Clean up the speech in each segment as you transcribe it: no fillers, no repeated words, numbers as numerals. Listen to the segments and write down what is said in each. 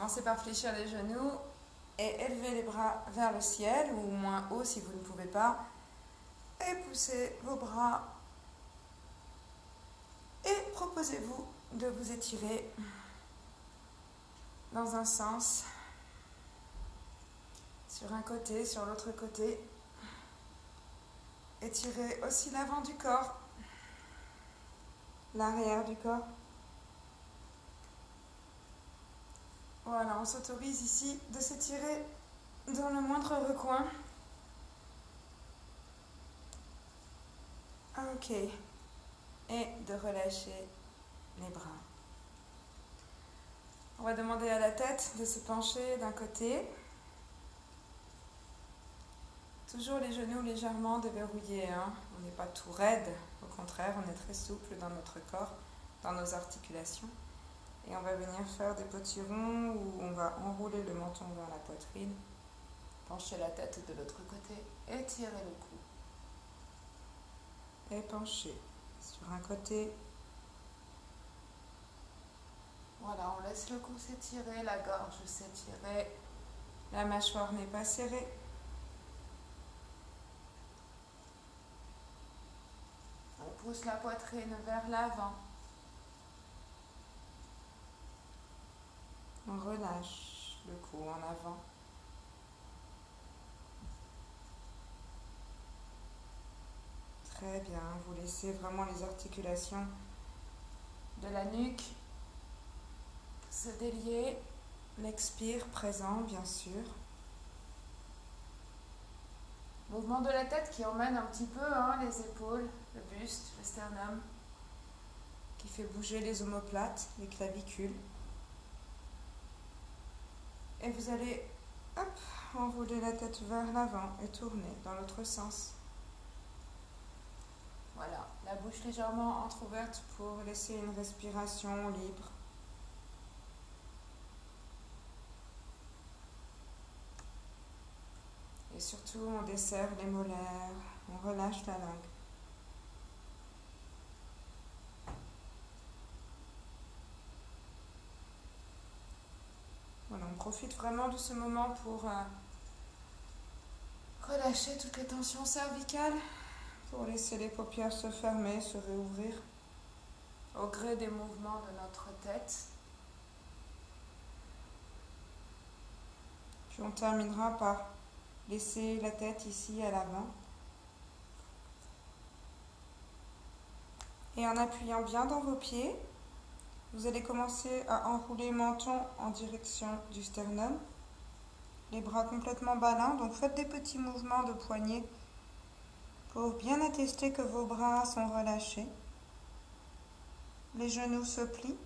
Commencez par fléchir les genoux et élever les bras vers le ciel ou moins haut si vous ne pouvez pas. Et poussez vos bras et proposez-vous de vous étirer dans un sens, sur un côté, sur l'autre côté. Étirez aussi l'avant du corps, l'arrière du corps. Voilà, on s'autorise ici de s'étirer dans le moindre recoin. Ok. Et de relâcher les bras. On va demander à la tête de se pencher d'un côté. Toujours les genoux légèrement déverrouillés. On n'est pas tout raide. Au contraire, on est très souple dans notre corps, dans nos articulations. Et on va venir faire des petits ronds où on va enrouler le menton vers la poitrine. Pencher la tête de l'autre côté. Étirer le cou. Et pencher sur un côté. Voilà, on laisse le cou s'étirer, la gorge s'étirer. La mâchoire n'est pas serrée. On pousse la poitrine vers l'avant. On relâche le cou en avant. Très bien, vous laissez vraiment les articulations de la nuque se délier. L'expire présent, bien sûr. Mouvement de la tête qui emmène un petit peu les épaules, le buste, le sternum, qui fait bouger les omoplates, les clavicules. Et vous allez enrouler la tête vers l'avant et tourner dans l'autre sens. Voilà, la bouche légèrement entrouverte pour laisser une respiration libre. Et surtout, on desserre les molaires, on relâche la langue. Voilà, on profite vraiment de ce moment pour relâcher toutes les tensions cervicales, pour laisser les paupières se fermer, se réouvrir au gré des mouvements de notre tête. Puis on terminera par laisser la tête ici à l'avant. Et en appuyant bien dans vos pieds, vous allez commencer à enrouler le menton en direction du sternum. Les bras complètement ballants, donc faites des petits mouvements de poignet pour bien attester que vos bras sont relâchés. Les genoux se plient.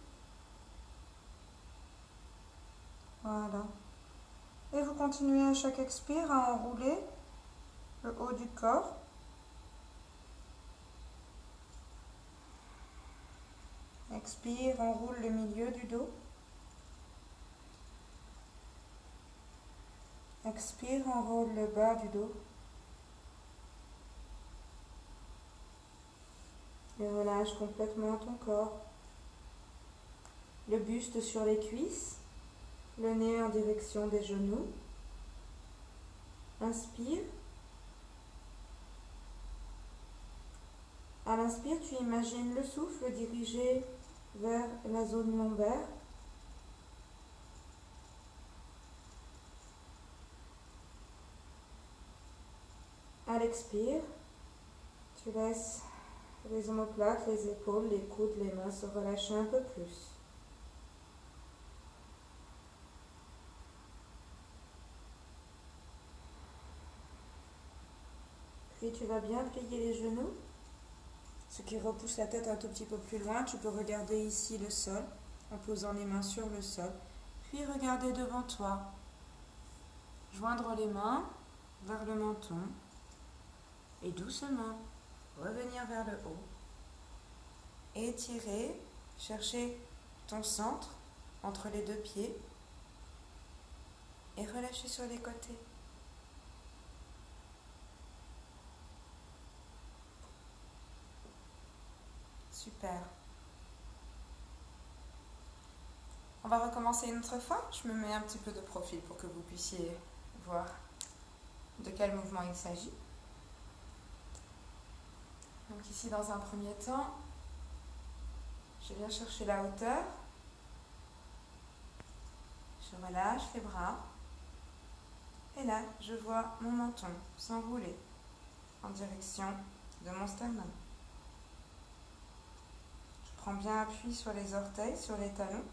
Voilà. Et vous continuez à chaque expire à enrouler le haut du corps. Expire, enroule le milieu du dos. Expire, enroule le bas du dos. Et relâche complètement ton corps. Le buste sur les cuisses, le nez en direction des genoux. Inspire. À l'inspire, tu imagines le souffle dirigé vers la zone lombaire. À l'expire, tu laisses les omoplates, les épaules, les coudes, les mains se relâcher un peu plus. Puis tu vas bien plier les genoux, ce qui repousse la tête un tout petit peu plus loin. Tu peux regarder ici le sol, en posant les mains sur le sol. Puis regarder devant toi. Joindre les mains vers le menton. Et doucement, revenir vers le haut. Étirer, chercher ton centre entre les deux pieds. Et relâcher sur les côtés. Super. On va recommencer une autre fois. Je me mets un petit peu de profil pour que vous puissiez voir de quel mouvement il s'agit. Donc ici, dans un premier temps, je viens chercher la hauteur. Je relâche les bras. Et là, je vois mon menton s'enrouler en direction de mon sternum. Je prends bien appui sur les orteils, sur les talons,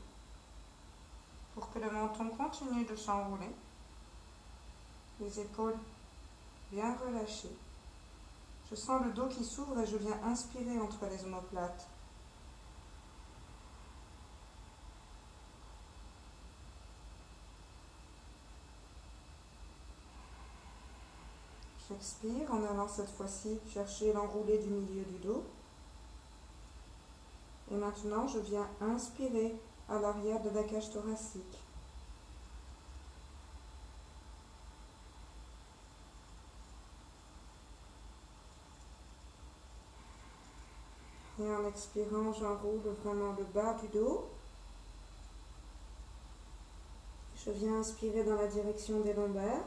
pour que le menton continue de s'enrouler. Les épaules bien relâchées. Je sens le dos qui s'ouvre et je viens inspirer entre les omoplates. J'expire en allant cette fois-ci chercher l'enroulé du milieu du dos. Et maintenant, je viens inspirer à l'arrière de la cage thoracique. Et en expirant, j'enroule vraiment le bas du dos. Je viens inspirer dans la direction des lombaires.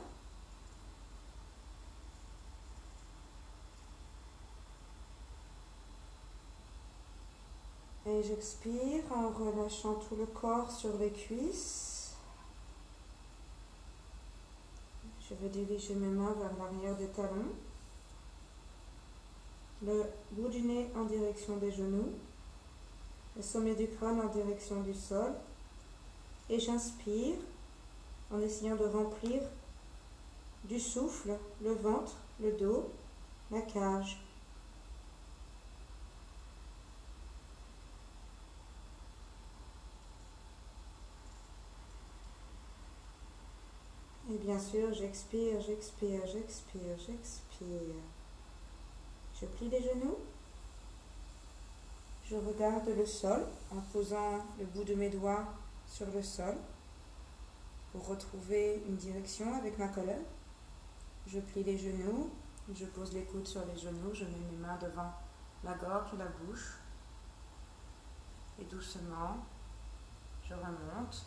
Et j'expire en relâchant tout le corps sur les cuisses. Je vais diriger mes mains vers l'arrière des talons. Le bout du nez en direction des genoux. Le sommet du crâne en direction du sol. Et j'inspire en essayant de remplir du souffle le ventre, le dos, la cage. Et bien sûr, j'expire, j'expire, j'expire, j'expire. Je plie les genoux. Je regarde le sol en posant le bout de mes doigts sur le sol pour retrouver une direction avec ma colonne. Je plie les genoux, je pose les coudes sur les genoux, je mets mes mains devant la gorge et la bouche. Et doucement, je remonte.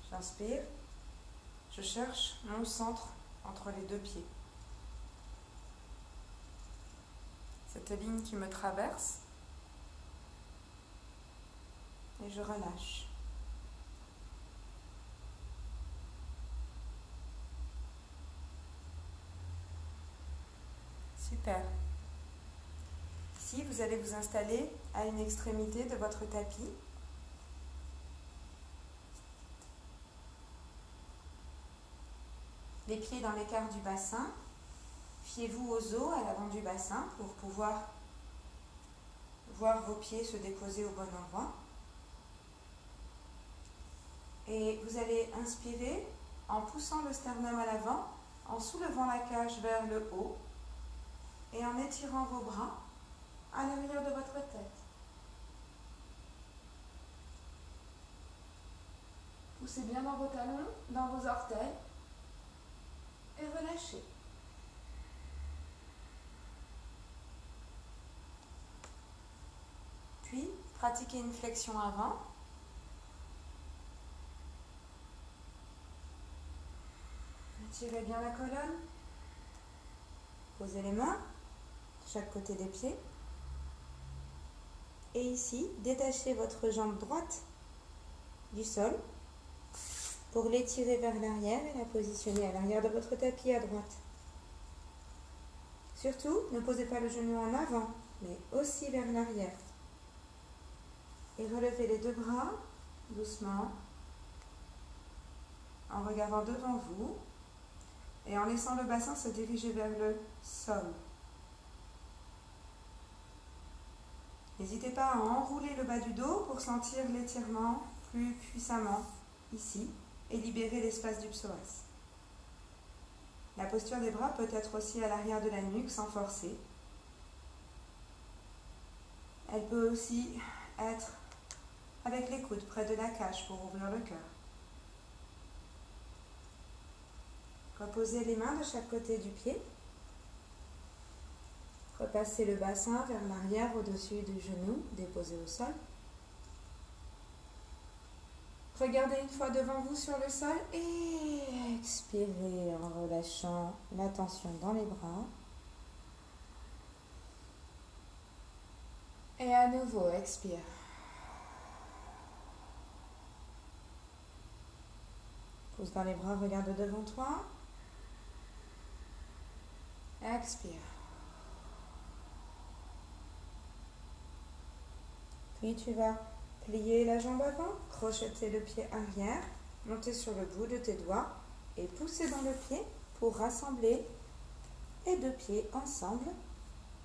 J'inspire. Je cherche mon centre entre les deux pieds. Cette ligne qui me traverse. Et je relâche. Super. Ici, vous allez vous installer à une extrémité de votre tapis. Les pieds dans l'écart du bassin. Fiez-vous aux os à l'avant du bassin pour pouvoir voir vos pieds se déposer au bon endroit. Et vous allez inspirer en poussant le sternum à l'avant, en soulevant la cage vers le haut et en étirant vos bras à l'arrière de votre tête. Poussez bien dans vos talons, dans vos orteils et relâchez. Puis, pratiquez une flexion avant. Étirez bien la colonne. Posez les mains de chaque côté des pieds. Et ici, détachez votre jambe droite du sol pour l'étirer vers l'arrière et la positionner à l'arrière de votre tapis à droite. Surtout, ne posez pas le genou en avant, mais aussi vers l'arrière. Et relevez les deux bras doucement en regardant devant vous et en laissant le bassin se diriger vers le sol. N'hésitez pas à enrouler le bas du dos pour sentir l'étirement plus puissamment ici et libérer l'espace du psoas. La posture des bras peut être aussi à l'arrière de la nuque sans forcer. Elle peut aussi être avec les coudes près de la cage pour ouvrir le cœur. Reposez les mains de chaque côté du pied. Repassez le bassin vers l'arrière au-dessus du genou, déposé au sol. Regardez une fois devant vous sur le sol et expirez en relâchant la tension dans les bras. Et à nouveau, expire. Pousse dans les bras, regarde devant toi. Expire. Puis tu vas plier la jambe avant, crocheter le pied arrière, monter sur le bout de tes doigts et pousser dans le pied pour rassembler les deux pieds ensemble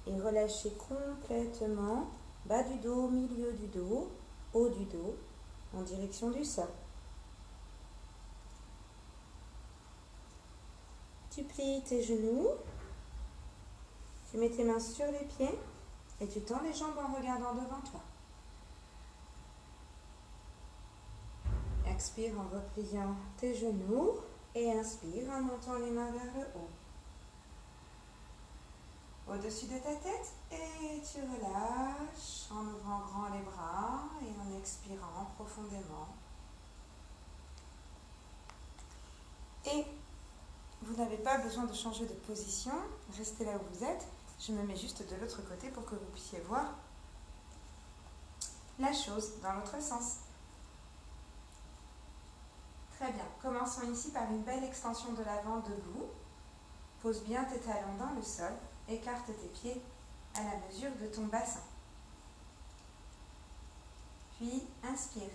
et relâcher complètement bas du dos, milieu du dos, haut du dos en direction du sol. Tu plies tes genoux, tu mets tes mains sur les pieds et tu tends les jambes en regardant devant toi. Expire en repliant tes genoux et inspire en montant les mains vers le haut. Au-dessus de ta tête et tu relâches en ouvrant grand les bras et en expirant profondément. Et vous n'avez pas besoin de changer de position, restez là où vous êtes. Je me mets juste de l'autre côté pour que vous puissiez voir la chose dans l'autre sens. Très bien, commençons ici par une belle extension de l'avant debout. Pose bien tes talons dans le sol, écarte tes pieds à la mesure de ton bassin. Puis inspire.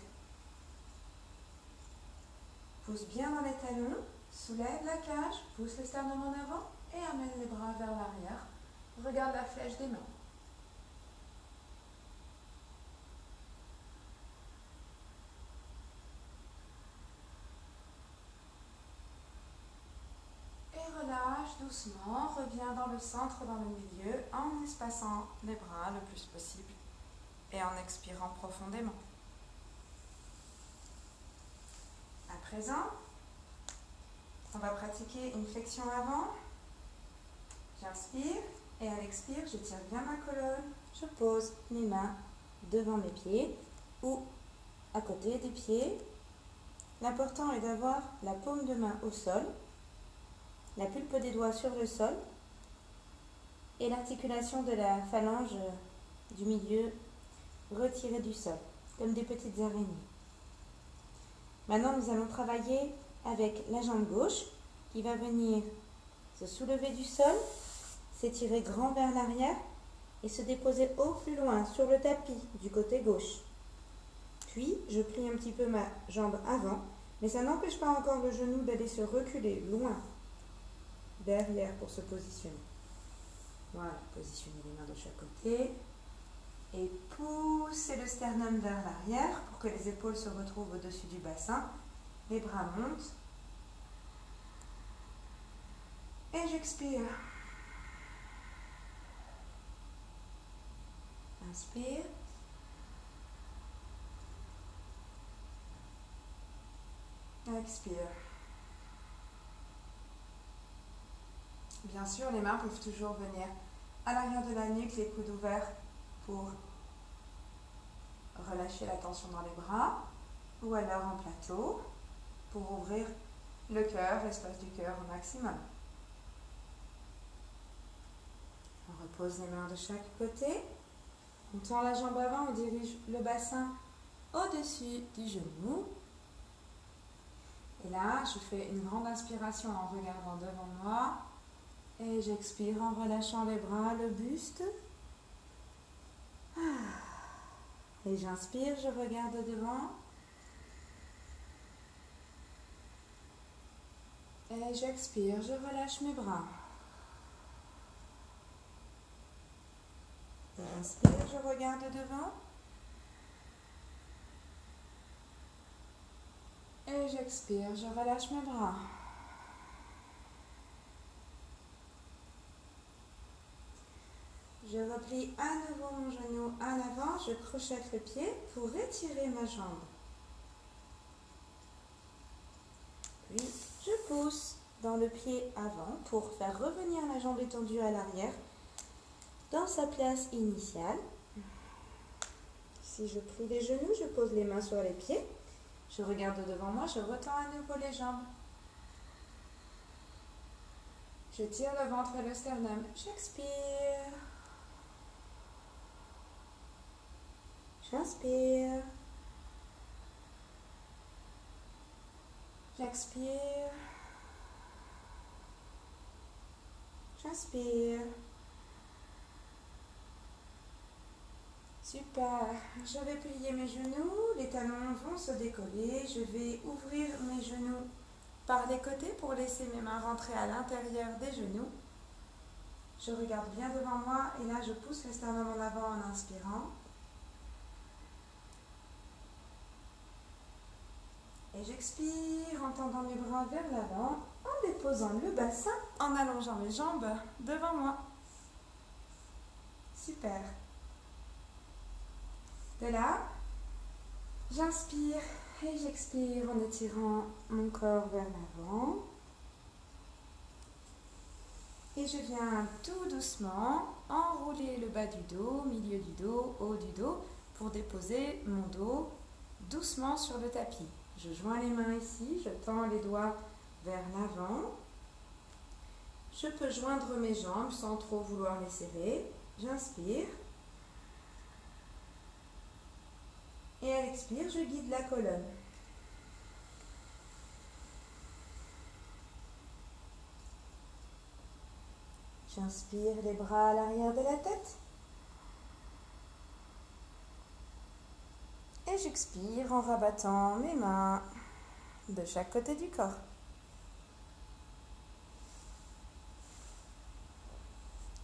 Pousse bien dans les talons, soulève la cage, pousse le sternum en avant et amène les bras vers l'arrière. Regarde la flèche des mains. Relâche doucement, reviens dans le centre, dans le milieu, en espaçant les bras le plus possible et en expirant profondément. À présent, on va pratiquer une flexion avant. J'inspire et à l'expire, je tire bien ma colonne. Je pose mes mains devant mes pieds ou à côté des pieds. L'important est d'avoir la paume de main au sol, la pulpe des doigts sur le sol et l'articulation de la phalange du milieu retirée du sol, comme des petites araignées. Maintenant, nous allons travailler avec la jambe gauche qui va venir se soulever du sol, s'étirer grand vers l'arrière et se déposer au plus loin sur le tapis du côté gauche. Puis, je plie un petit peu ma jambe avant, mais ça n'empêche pas encore le genou d'aller se reculer loin derrière pour se positionner. Voilà, positionnez les mains de chaque côté et poussez le sternum vers l'arrière pour que les épaules se retrouvent au-dessus du bassin. Les bras montent et j'expire. Inspire. Expire. Bien sûr, les mains peuvent toujours venir à l'arrière de la nuque, les coudes ouverts pour relâcher la tension dans les bras, ou alors en plateau pour ouvrir le cœur, l'espace du cœur au maximum. On repose les mains de chaque côté. On tend la jambe avant, on dirige le bassin au-dessus du genou. Et là, je fais une grande inspiration en regardant devant moi. Et j'expire en relâchant les bras, le buste. Et j'inspire, je regarde devant. Et j'expire, je relâche mes bras. Et j'inspire, je regarde devant. Et j'expire, je relâche mes bras. Je replie à nouveau mon genou à l'avant, je crochette le pied pour étirer ma jambe. Puis je pousse dans le pied avant pour faire revenir la jambe étendue à l'arrière dans sa place initiale. Si je plie les genoux, je pose les mains sur les pieds Je regarde devant moi, je retends à nouveau les jambes. Je tire le ventre et le sternum. J'expire. J'inspire. J'expire. J'inspire. Super. Je vais plier mes genoux. Les talons vont se décoller. Je vais ouvrir mes genoux par les côtés pour laisser mes mains rentrer à l'intérieur des genoux. Je regarde bien devant moi et là je pousse le sternum en avant en inspirant. Et j'expire en tendant mes bras vers l'avant, en déposant le bassin, en allongeant mes jambes devant moi. Super. De là, j'inspire et j'expire en étirant mon corps vers l'avant. Et je viens tout doucement enrouler le bas du dos, milieu du dos, haut du dos, pour déposer mon dos doucement sur le tapis. Je joins les mains ici, je tends les doigts vers l'avant. Je peux joindre mes jambes sans trop vouloir les serrer. J'inspire. Et à l'expire, je guide la colonne. J'inspire les bras à l'arrière de la tête. Et j'expire en rabattant mes mains de chaque côté du corps.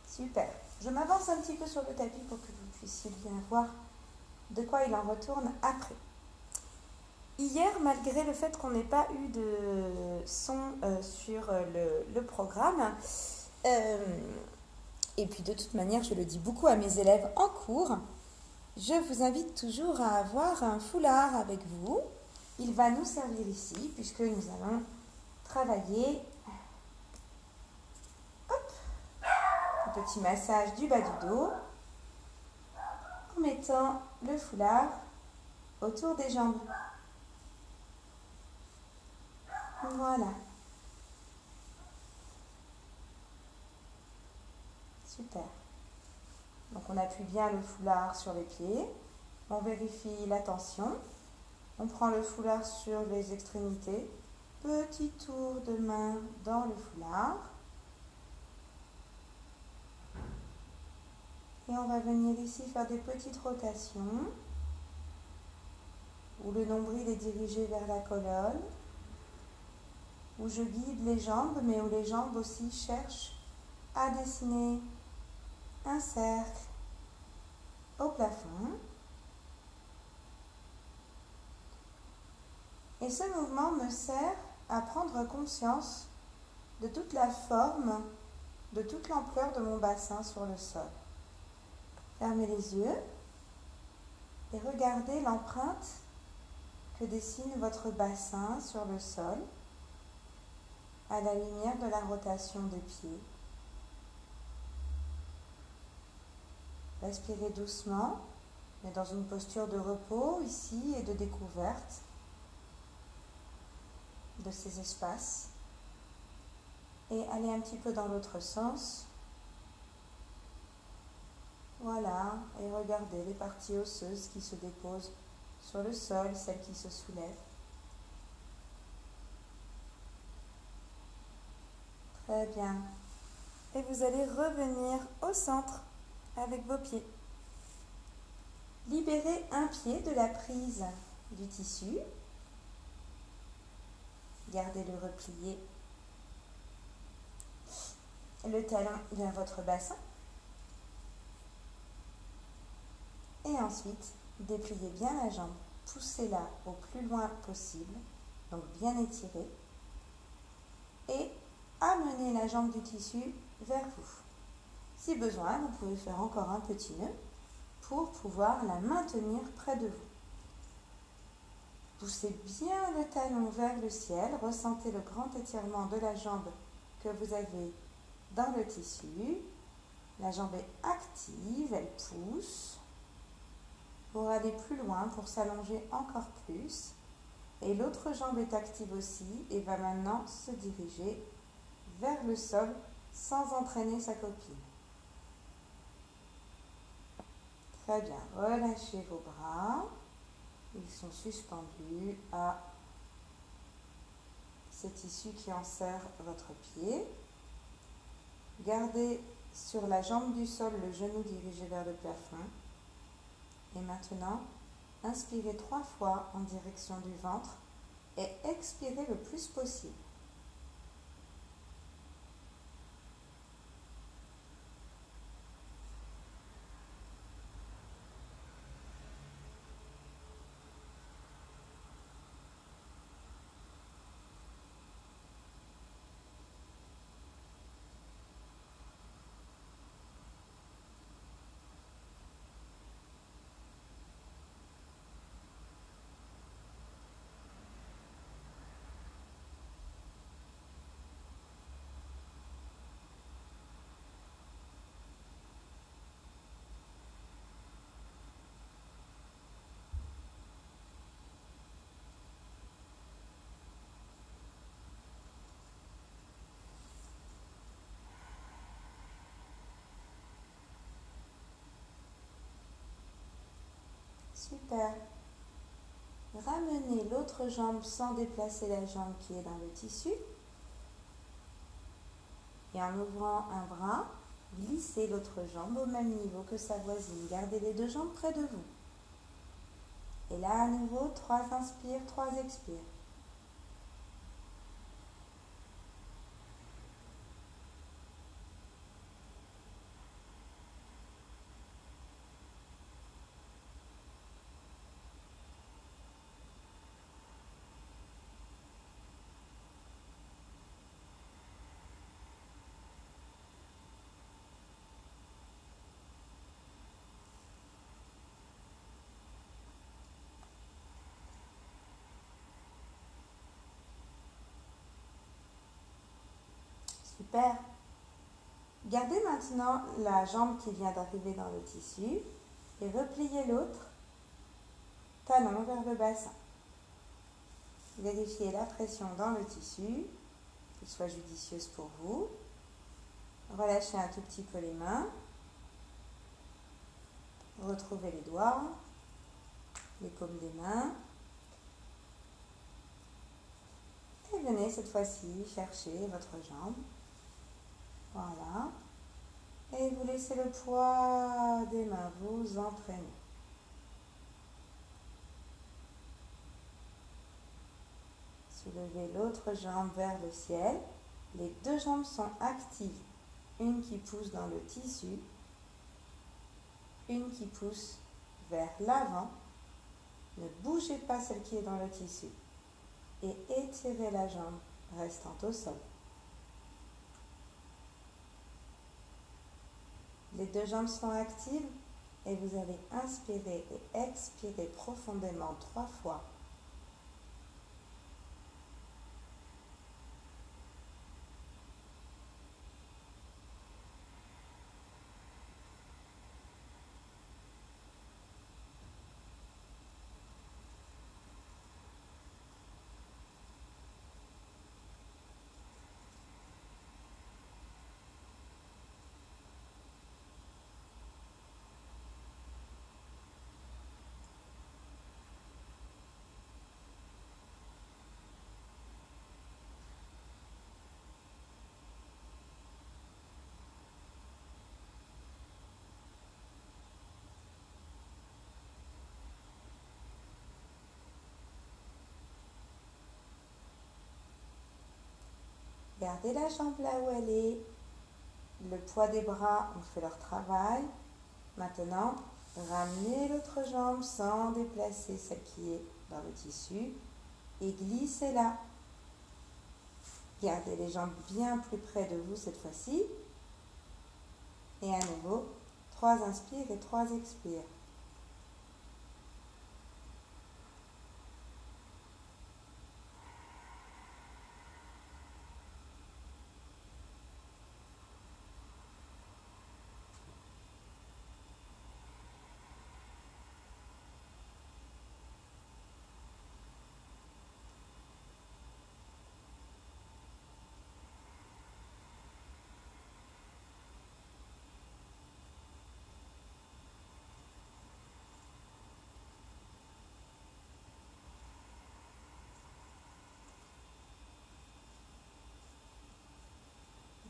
Super. Je m'avance un petit peu sur le tapis pour que vous puissiez bien voir de quoi il en retourne après. Hier, malgré le fait qu'on n'ait pas eu de son sur le programme, et puis de toute manière, je le dis beaucoup à mes élèves en cours, je vous invite toujours à avoir un foulard avec vous. Il va nous servir ici puisque nous allons travailler un petit massage du bas du dos en mettant le foulard autour des jambes. Voilà. Super. Donc on appuie bien le foulard sur les pieds. On vérifie la tension. On prend le foulard sur les extrémités. Petit tour de main dans le foulard. Et on va venir ici faire des petites rotations où le nombril est dirigé vers la colonne, où je guide les jambes, mais où les jambes aussi cherchent à dessiner un cercle au plafond. Et ce mouvement me sert à prendre conscience de toute la forme, de toute l'ampleur de mon bassin sur le sol. Fermez les yeux et regardez l'empreinte que dessine votre bassin sur le sol à la lumière de la rotation des pieds. Respirez doucement, mais dans une posture de repos ici et de découverte de ces espaces. Et allez un petit peu dans l'autre sens. Voilà, et regardez les parties osseuses qui se déposent sur le sol, celles qui se soulèvent. Très bien. Et vous allez revenir au centre avec vos pieds. Libérez un pied de la prise du tissu. Gardez-le replié. Le talon vers votre bassin. Et ensuite, dépliez bien la jambe. Poussez-la au plus loin possible, donc bien étirée. Et amenez la jambe du tissu vers vous. Si besoin, vous pouvez faire encore un petit nœud pour pouvoir la maintenir près de vous. Poussez bien le talon vers le ciel. Ressentez le grand étirement de la jambe que vous avez dans le tissu. La jambe est active, elle pousse pour aller plus loin, pour s'allonger encore plus. Et l'autre jambe est active aussi et va maintenant se diriger vers le sol sans entraîner sa copine. Très bien, relâchez vos bras. Ils sont suspendus à ce tissu qui enserre votre pied. Gardez sur la jambe du sol le genou dirigé vers le plafond. Et maintenant, inspirez 3 fois en direction du ventre et expirez le plus possible. Super. Ramenez l'autre jambe sans déplacer la jambe qui est dans le tissu. Et en ouvrant un bras, glissez l'autre jambe au même niveau que sa voisine. Gardez les 2 jambes près de vous. Et là, à nouveau, 3 inspires, 3 expires. Super. Gardez maintenant la jambe qui vient d'arriver dans le tissu et repliez l'autre, talon vers le bassin. Vérifiez la pression dans le tissu, qu'elle soit judicieuse pour vous. Relâchez un tout petit peu les mains. Retrouvez les doigts, les paumes des mains. Et venez cette fois-ci chercher votre jambe. Voilà. Et vous laissez le poids des mains vous entraîner. Soulevez l'autre jambe vers le ciel. Les 2 jambes sont actives. Une qui pousse dans le tissu, une qui pousse vers l'avant. Ne bougez pas celle qui est dans le tissu. Et étirez la jambe restant au sol. Les 2 jambes sont actives et vous allez inspirer et expirer profondément 3 fois. Gardez la jambe là où elle est. Le poids des bras ont fait leur travail. Maintenant, ramenez l'autre jambe sans déplacer celle qui est dans le tissu et glissez-la. Gardez les jambes bien plus près de vous cette fois-ci. Et à nouveau, 3 inspires et 3 expires.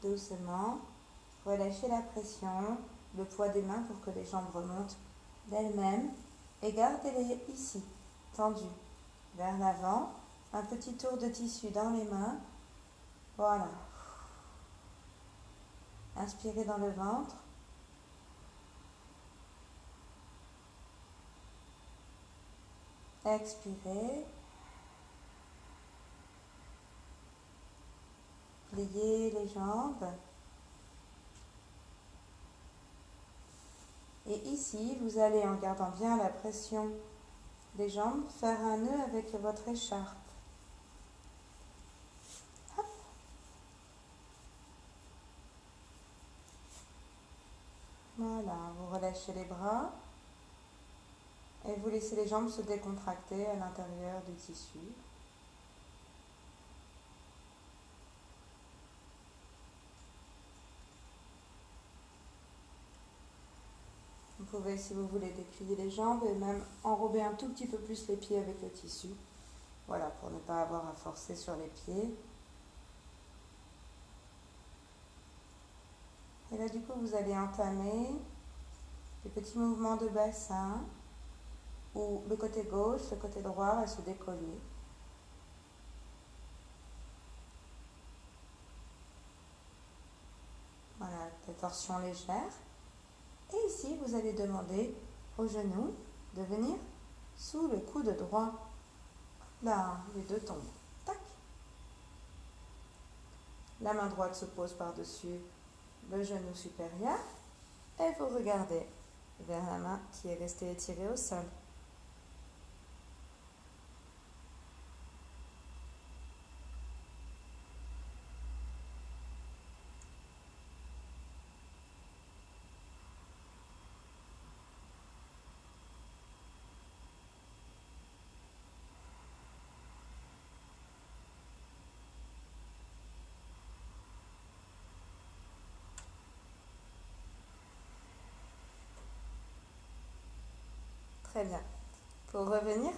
doucement. Relâchez la pression, le poids des mains pour que les jambes remontent d'elles-mêmes. Et gardez-les ici, tendus, vers l'avant. Un petit tour de tissu dans les mains. Voilà. Inspirez dans le ventre. Expirez. Pliez les jambes. Et ici, vous allez, en gardant bien la pression des jambes, faire un nœud avec votre écharpe. Hop. Voilà, vous relâchez les bras et vous laissez les jambes se décontracter à l'intérieur du tissu. Vous pouvez, si vous voulez, déplier les jambes et même enrober un tout petit peu plus les pieds avec le tissu. Voilà, pour ne pas avoir à forcer sur les pieds. Et là, du coup, vous allez entamer des petits mouvements de bassin où le côté gauche, le côté droit va se décoller. Voilà, des torsions légères. Et ici, vous allez demander aux genoux de venir sous le coude droit. Là, les deux tombent. Tac. La main droite se pose par-dessus le genou supérieur et vous regardez vers la main qui est restée étirée au sol. Très bien. Pour revenir,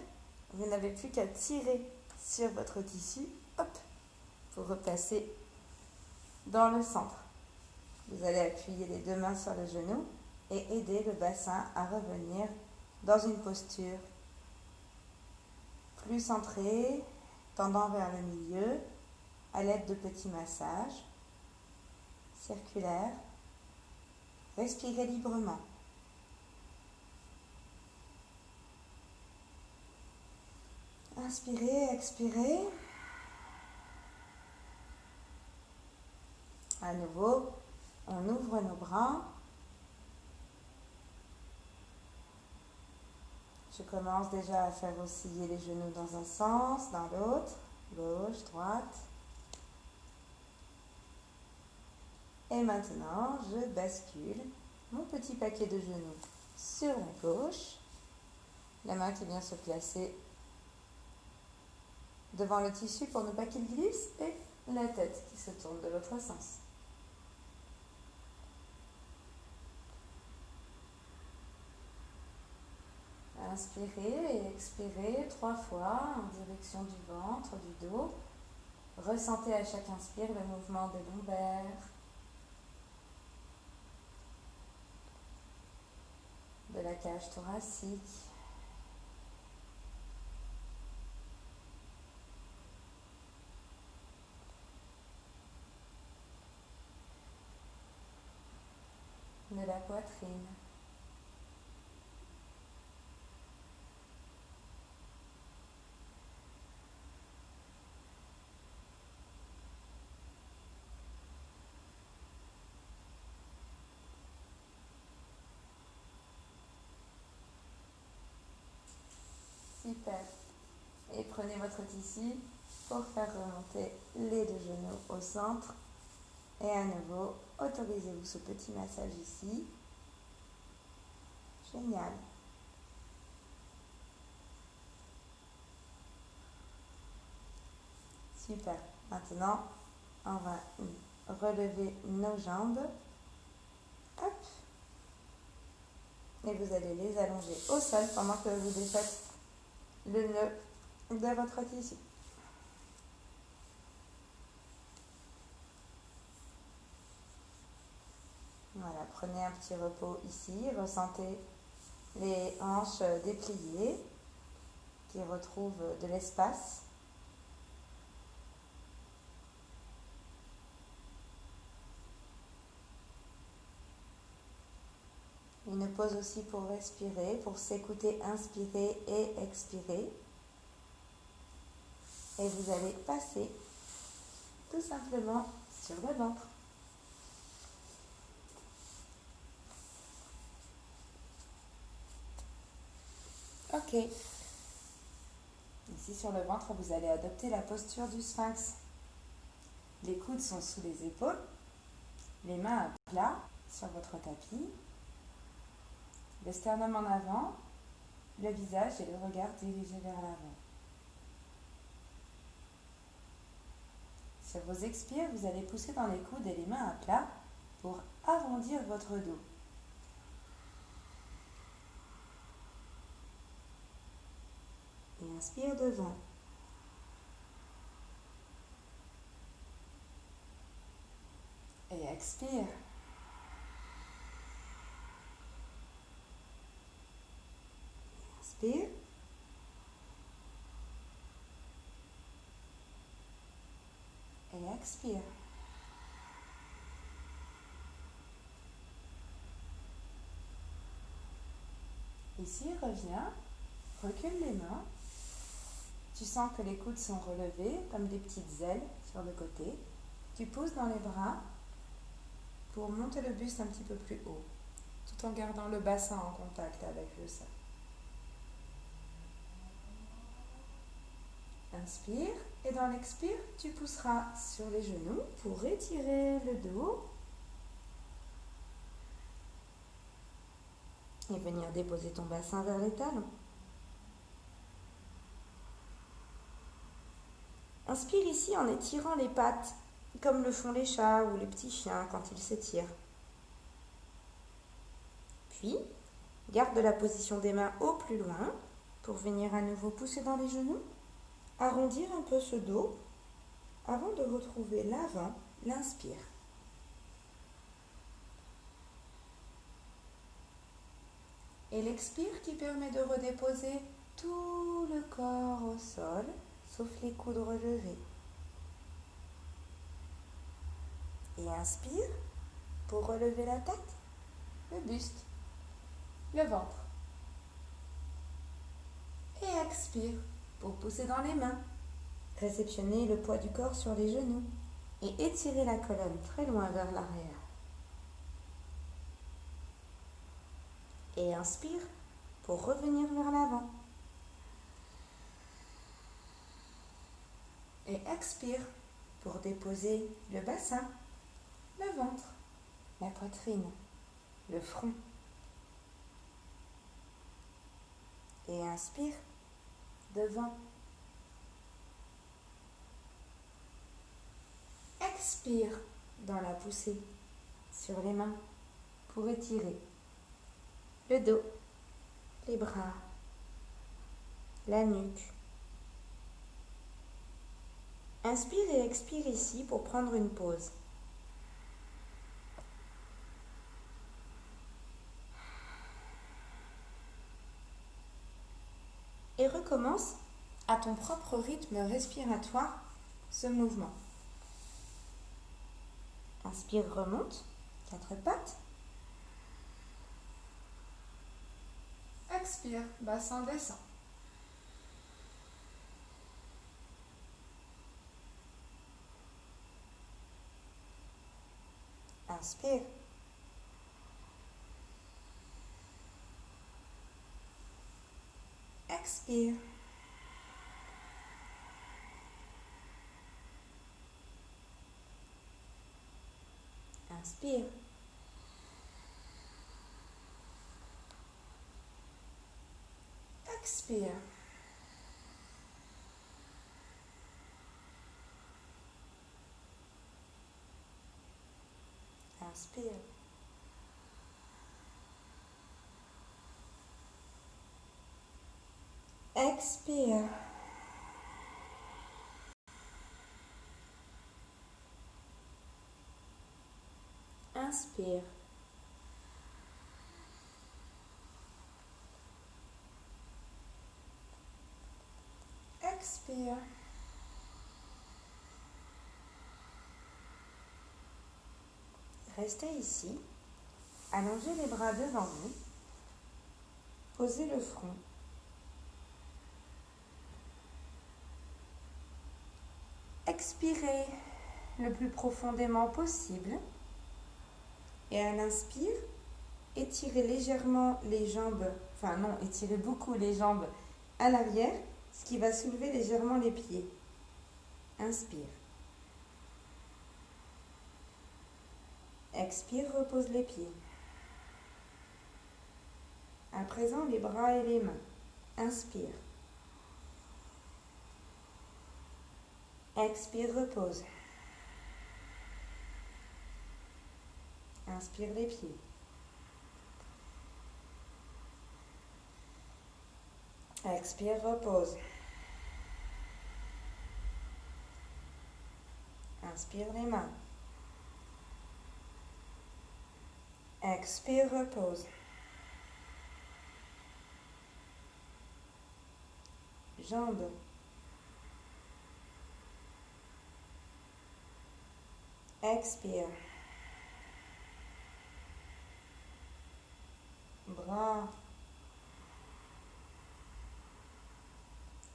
vous n'avez plus qu'à tirer sur votre tissu, hop, pour replacer dans le centre. Vous allez appuyer les deux mains sur le genou et aider le bassin à revenir dans une posture plus centrée, tendant vers le milieu, à l'aide de petits massages circulaires. Respirez librement. Inspirez, expirez. À nouveau, on ouvre nos bras. Je commence déjà à faire osciller les genoux dans un sens, dans l'autre, gauche, droite. Et maintenant, je bascule mon petit paquet de genoux sur la gauche. La main qui vient se placer devant le tissu pour ne pas qu'il glisse et la tête qui se tourne de l'autre sens. Inspirez et expirez 3 fois en direction du ventre, du dos. Ressentez à chaque inspire le mouvement des lombaires, de la cage thoracique. De la poitrine. Super. Et prenez votre tissu pour faire remonter les deux genoux au centre. Et à nouveau, autorisez-vous ce petit massage ici. Génial. Super. Maintenant, on va relever nos jambes. Hop. Et vous allez les allonger au sol pendant que vous défaites le nœud de votre tissu. Voilà, prenez un petit repos ici, ressentez les hanches dépliées qui retrouvent de l'espace. Une pause aussi pour respirer, pour s'écouter inspirer et expirer. Et vous allez passer tout simplement sur le ventre. Ok. Ici sur le ventre, vous allez adopter la posture du sphinx. Les coudes sont sous les épaules, les mains à plat sur votre tapis, le sternum en avant, le visage et le regard dirigés vers l'avant. Sur vos expires, vous allez pousser dans les coudes et les mains à plat pour arrondir votre dos. Et inspire devant. Et expire. Inspire. Et expire. Ici, reviens, recule les mains. Tu sens que les coudes sont relevés comme des petites ailes sur le côté. Tu pousses dans les bras pour monter le buste un petit peu plus haut, tout en gardant le bassin en contact avec le sol. Inspire et dans l'expire, tu pousseras sur les genoux pour étirer le dos et venir déposer ton bassin vers les talons. Inspire ici en étirant les pattes, comme le font les chats ou les petits chiens quand ils s'étirent. Puis, garde la position des mains au plus loin pour venir à nouveau pousser dans les genoux, arrondir un peu ce dos avant de retrouver l'avant, l'inspire. Et l'expire qui permet de redéposer tout le corps au sol, sauf les coudes relevés. Et inspire pour relever la tête, le buste, le ventre. Et expire pour pousser dans les mains. Réceptionner le poids du corps sur les genoux et étirer la colonne très loin vers l'arrière. Et inspire pour revenir vers l'avant. Et expire pour déposer le bassin, le ventre, la poitrine, le front. Et inspire devant. Expire dans la poussée sur les mains pour étirer le dos, les bras, la nuque. Inspire et expire ici pour prendre une pause. Et recommence à ton propre rythme respiratoire ce mouvement. Inspire, remonte, 4 pattes. Expire, bassin descend. Inspire. Expire. Inspire. Expire. Inspire. Expire. Inspire. Expire. Restez ici. Allongez les bras devant vous. Posez le front. Expirez le plus profondément possible. Et à l'inspire, étirez légèrement les jambes, enfin non, étirez beaucoup les jambes à l'arrière, ce qui va soulever légèrement les pieds. Inspire. Expire, repose les pieds. À présent, les bras et les mains. Inspire. Expire, repose. Inspire les pieds. Expire, repose. Inspire les mains. Expire, repose. Jambes. Expire. Bras.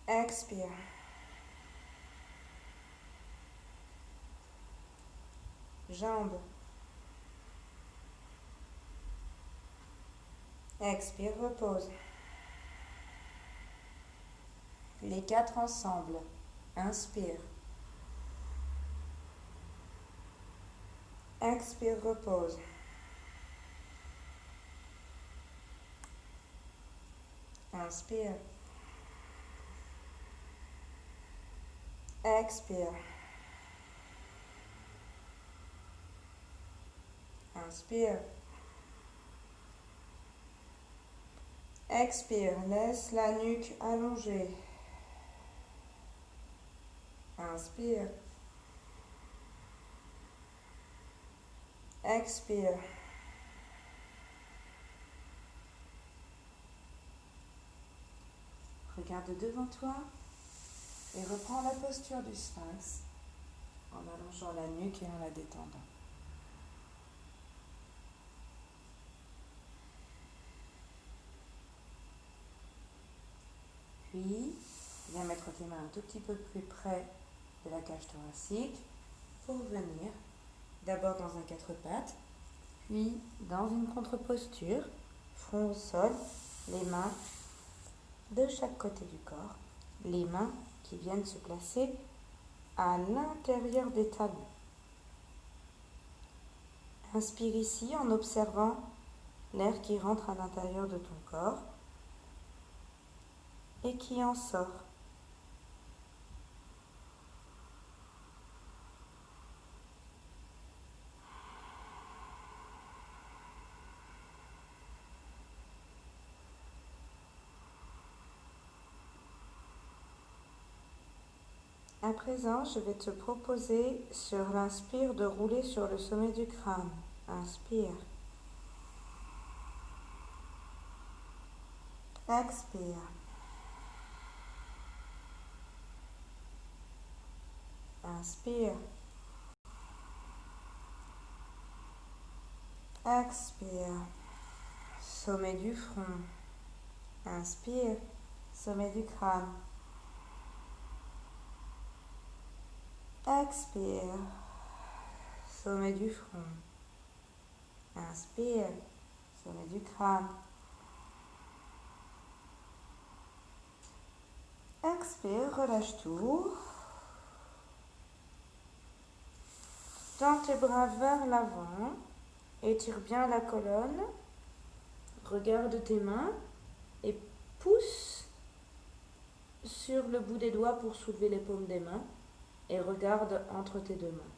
Expire. Jambes. Expire, repose. Les quatre ensemble. Inspire. Expire, repose. Inspire. Expire. Inspire. Expire. Laisse la nuque allongée. Inspire. Expire. Regarde devant toi et reprends la posture du sphinx en allongeant la nuque et en la détendant. Puis, viens mettre tes mains un tout petit peu plus près de la cage thoracique pour venir d'abord dans un quatre pattes, puis dans une contre-posture, front au sol, les mains de chaque côté du corps, les mains qui viennent se placer à l'intérieur des talons. Inspire ici en observant l'air qui rentre à l'intérieur de ton corps et qui en sort. À présent, je vais te proposer sur l'inspire de rouler sur le sommet du crâne. Inspire. Expire. Inspire. Expire. Sommet du front. Inspire. Sommet du crâne. Expire. Sommet du front. Inspire. Sommet du crâne. Expire, relâche tout. Tends tes bras vers l'avant. Étire bien la colonne. Regarde tes mains et pousse sur le bout des doigts pour soulever les paumes des mains et regarde entre tes deux mains.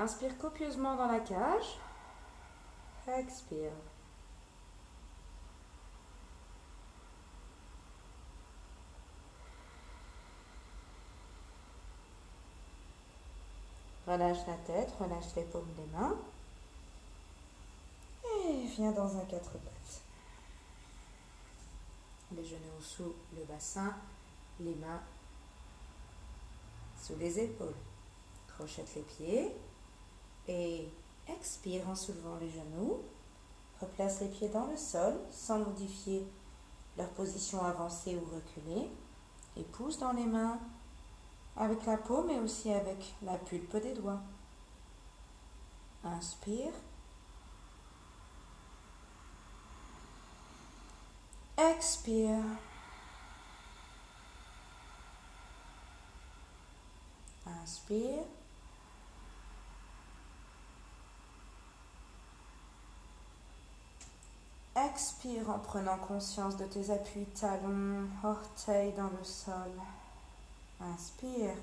Inspire copieusement dans la cage. Expire. Relâche la tête, relâche les paumes des mains. Et viens dans un quatre pattes. genoux sous le bassin, les mains sous les épaules. Crochette les pieds et expire en soulevant les genoux. Replace les pieds dans le sol sans modifier leur position avancée ou reculée. Et pousse dans les mains avec la paume mais aussi avec la pulpe des doigts. Inspire. Expire. Inspire. Expire en prenant conscience de tes appuis talons, orteils dans le sol. Inspire.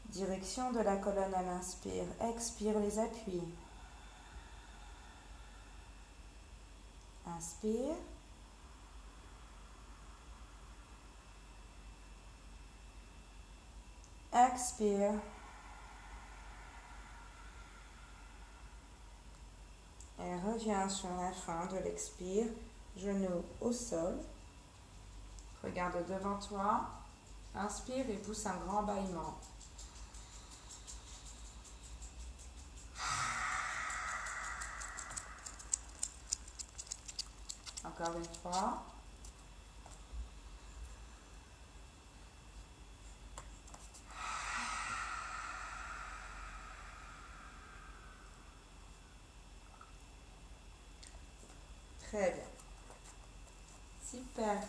Direction de la colonne à l'inspire. Expire les appuis. Inspire. Expire. Et reviens sur la fin de l'expire. Genoux au sol. Regarde devant toi. Inspire et pousse un grand bâillement. Encore une fois. Très bien. Super.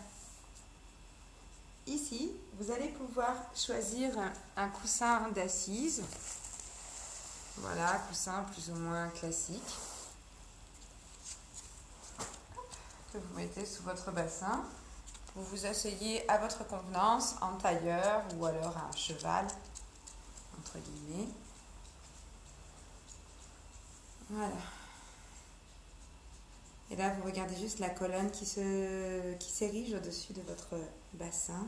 Ici, vous allez pouvoir choisir un coussin d'assise. Voilà, coussin plus ou moins classique. Que vous mettez sous votre bassin. Vous vous asseyez à votre convenance, en tailleur ou alors à un cheval, entre guillemets. Voilà. Et là, vous regardez juste la colonne qui s'érige au-dessus de votre bassin.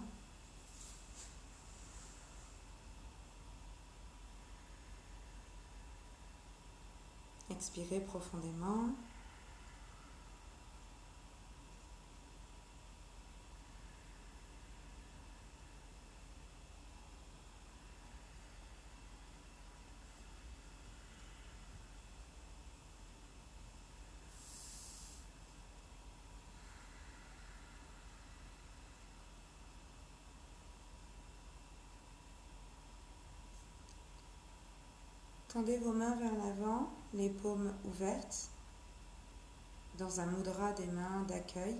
Expirez profondément. Tendez vos mains vers l'avant, les paumes ouvertes, dans un mudra des mains d'accueil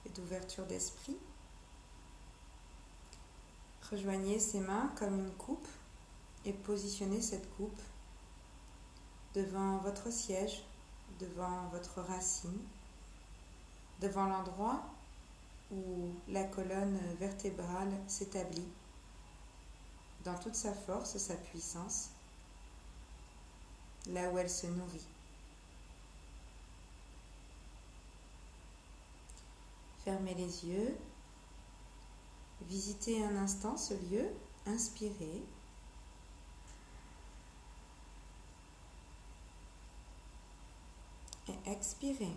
et d'ouverture d'esprit. Rejoignez ces mains comme une coupe et positionnez cette coupe devant votre siège, devant votre racine, devant l'endroit où la colonne vertébrale s'établit dans toute sa force, sa puissance, là où elle se nourrit. Fermez les yeux, visitez un instant ce lieu, inspirez. Et expirez.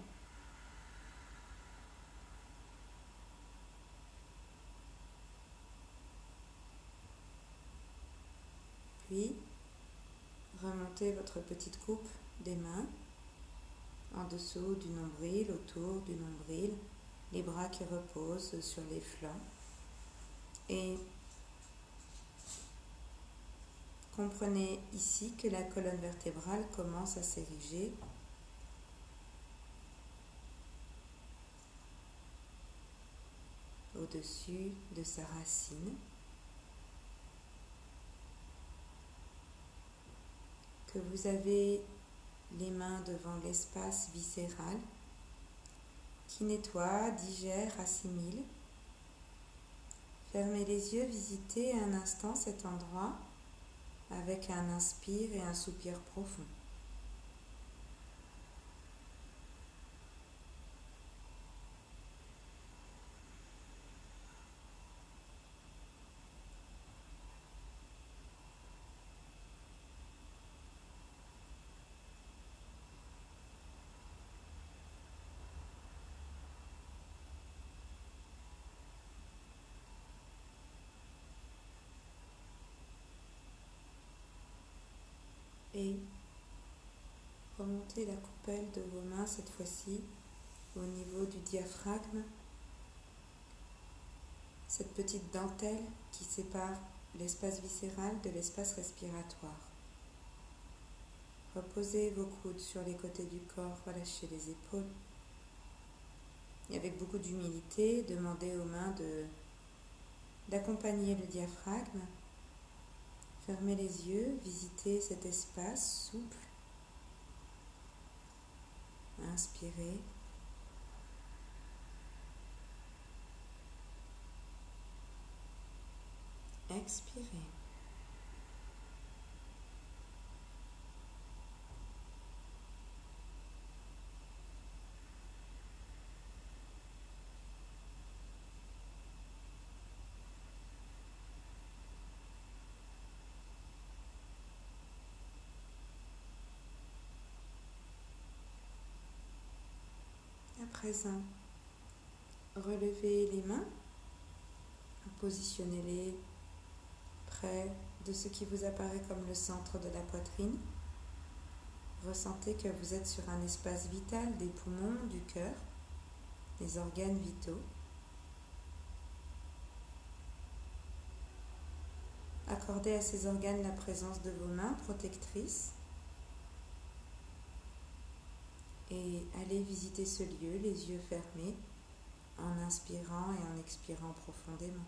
Puis, remontez votre petite coupe des mains en dessous du nombril, autour du nombril, les bras qui reposent sur les flancs. Et comprenez ici que la colonne vertébrale commence à s'ériger. Au-dessus de sa racine. Que vous avez les mains devant l'espace viscéral qui nettoie, digère, assimile. Fermez les yeux, visitez un instant cet endroit avec un inspire et un soupir profond. et remontez la coupelle de vos mains cette fois-ci au niveau du diaphragme, cette petite dentelle qui sépare l'espace viscéral de l'espace respiratoire. Reposez vos coudes sur les côtés du corps, relâchez les épaules. Et avec beaucoup d'humilité, demandez aux mains d'accompagner le diaphragme. Fermez les yeux, visitez cet espace souple. Inspirez. Expirez. À présent, relevez les mains, positionnez-les près de ce qui vous apparaît comme le centre de la poitrine. Ressentez que vous êtes sur un espace vital des poumons, du cœur, des organes vitaux. Accordez à ces organes la présence de vos mains protectrices et allez visiter ce lieu, les yeux fermés, en inspirant et en expirant profondément.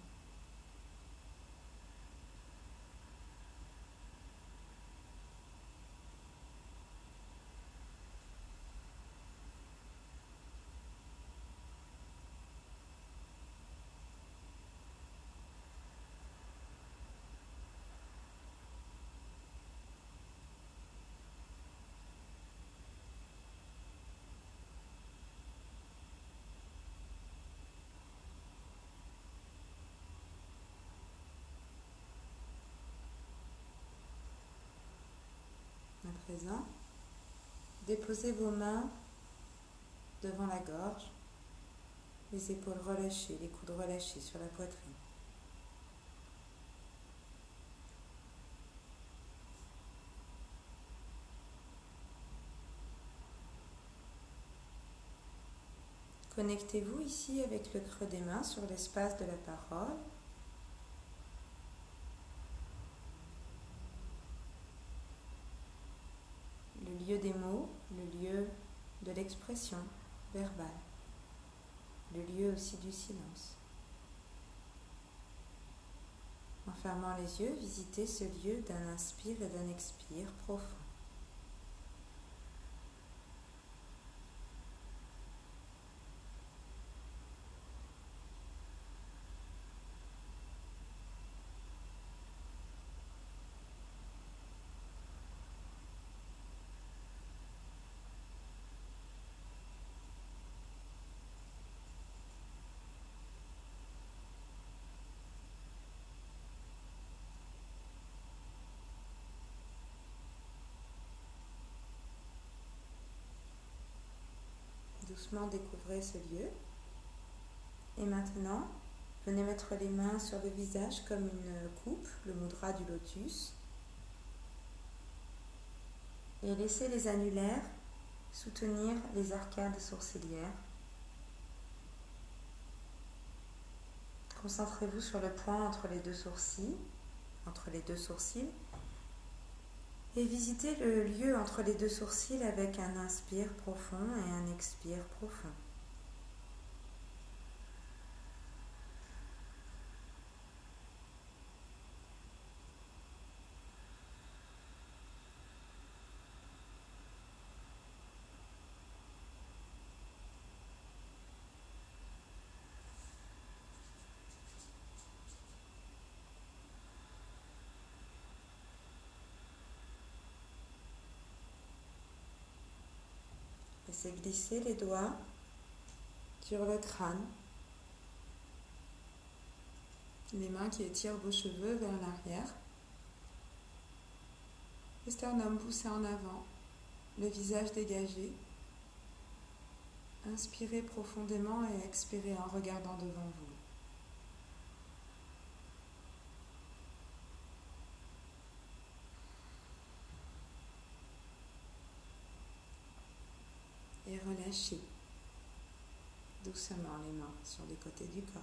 À présent, déposez vos mains devant la gorge, les épaules relâchées, les coudes relâchés sur la poitrine. Connectez-vous ici avec le creux des mains sur l'espace de la parole. Le lieu des mots, le lieu de l'expression verbale, le lieu aussi du silence. En fermant les yeux, visitez ce lieu d'un inspire et d'un expire profond. Doucement découvrez ce lieu. Et maintenant, venez mettre les mains sur le visage comme une coupe, le mudra du lotus. Et laissez les annulaires soutenir les arcades sourcilières. Concentrez-vous sur le point entre les deux sourcils, et visitez le lieu entre les deux sourcils avec un inspire profond et un expire profond. Laissez glisser les doigts sur le crâne, les mains qui étirent vos cheveux vers l'arrière, le sternum poussé en avant, le visage dégagé. Inspirez profondément et expirez en regardant devant vous. et relâchez doucement les mains sur les côtés du corps.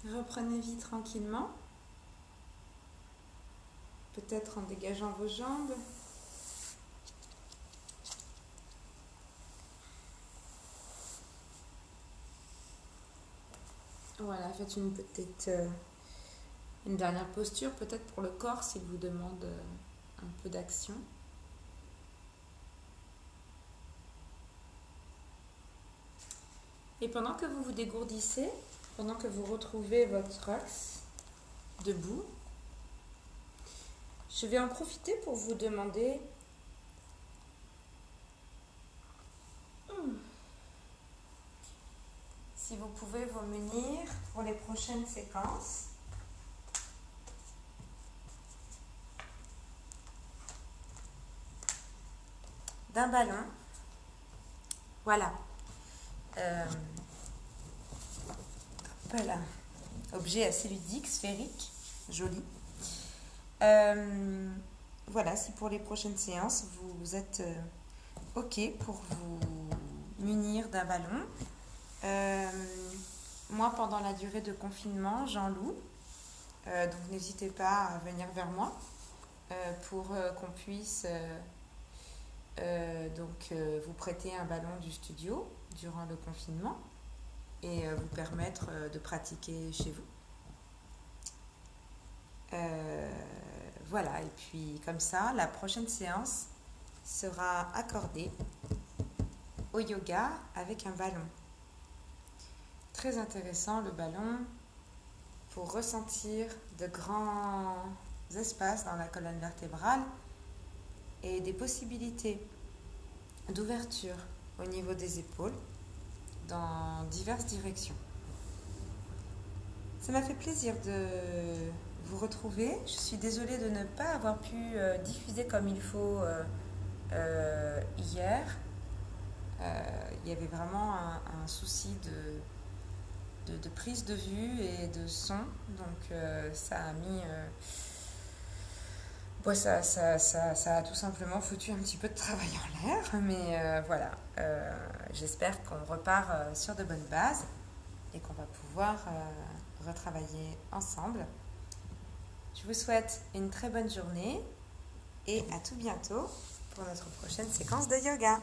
Reprenez vie tranquillement, peut-être en dégageant vos jambes. Voilà, faites une dernière posture, peut-être pour le corps s'il vous demande un peu d'action. Et pendant que vous vous dégourdissez, pendant que vous retrouvez votre axe debout, je vais en profiter pour vous demander si vous pouvez vous munir pour les prochaines séquences d'un ballon. Voilà. Voilà. Objet assez ludique, sphérique, joli. Voilà, si pour les prochaines séances, vous êtes OK pour vous munir d'un ballon. Moi, pendant la durée de confinement, j'en loue. Donc, n'hésitez pas à venir vers moi pour qu'on puisse vous prêter un ballon du studio durant le confinement et vous permettre de pratiquer chez vous. Voilà, et puis comme ça, la prochaine séance sera accordée au yoga avec un ballon. Très intéressant le ballon pour ressentir de grands espaces dans la colonne vertébrale et des possibilités d'ouverture au niveau des épaules dans diverses directions. Ça m'a fait plaisir de vous retrouver. Je suis désolée de ne pas avoir pu diffuser comme il faut hier. Il y avait vraiment un souci de prise de vue et de son. Donc ça a mis... ça a tout simplement foutu un petit peu de travail en l'air. Mais voilà, j'espère qu'on repart sur de bonnes bases et qu'on va pouvoir retravailler ensemble. Je vous souhaite une très bonne journée et à tout bientôt pour notre prochaine séquence de yoga.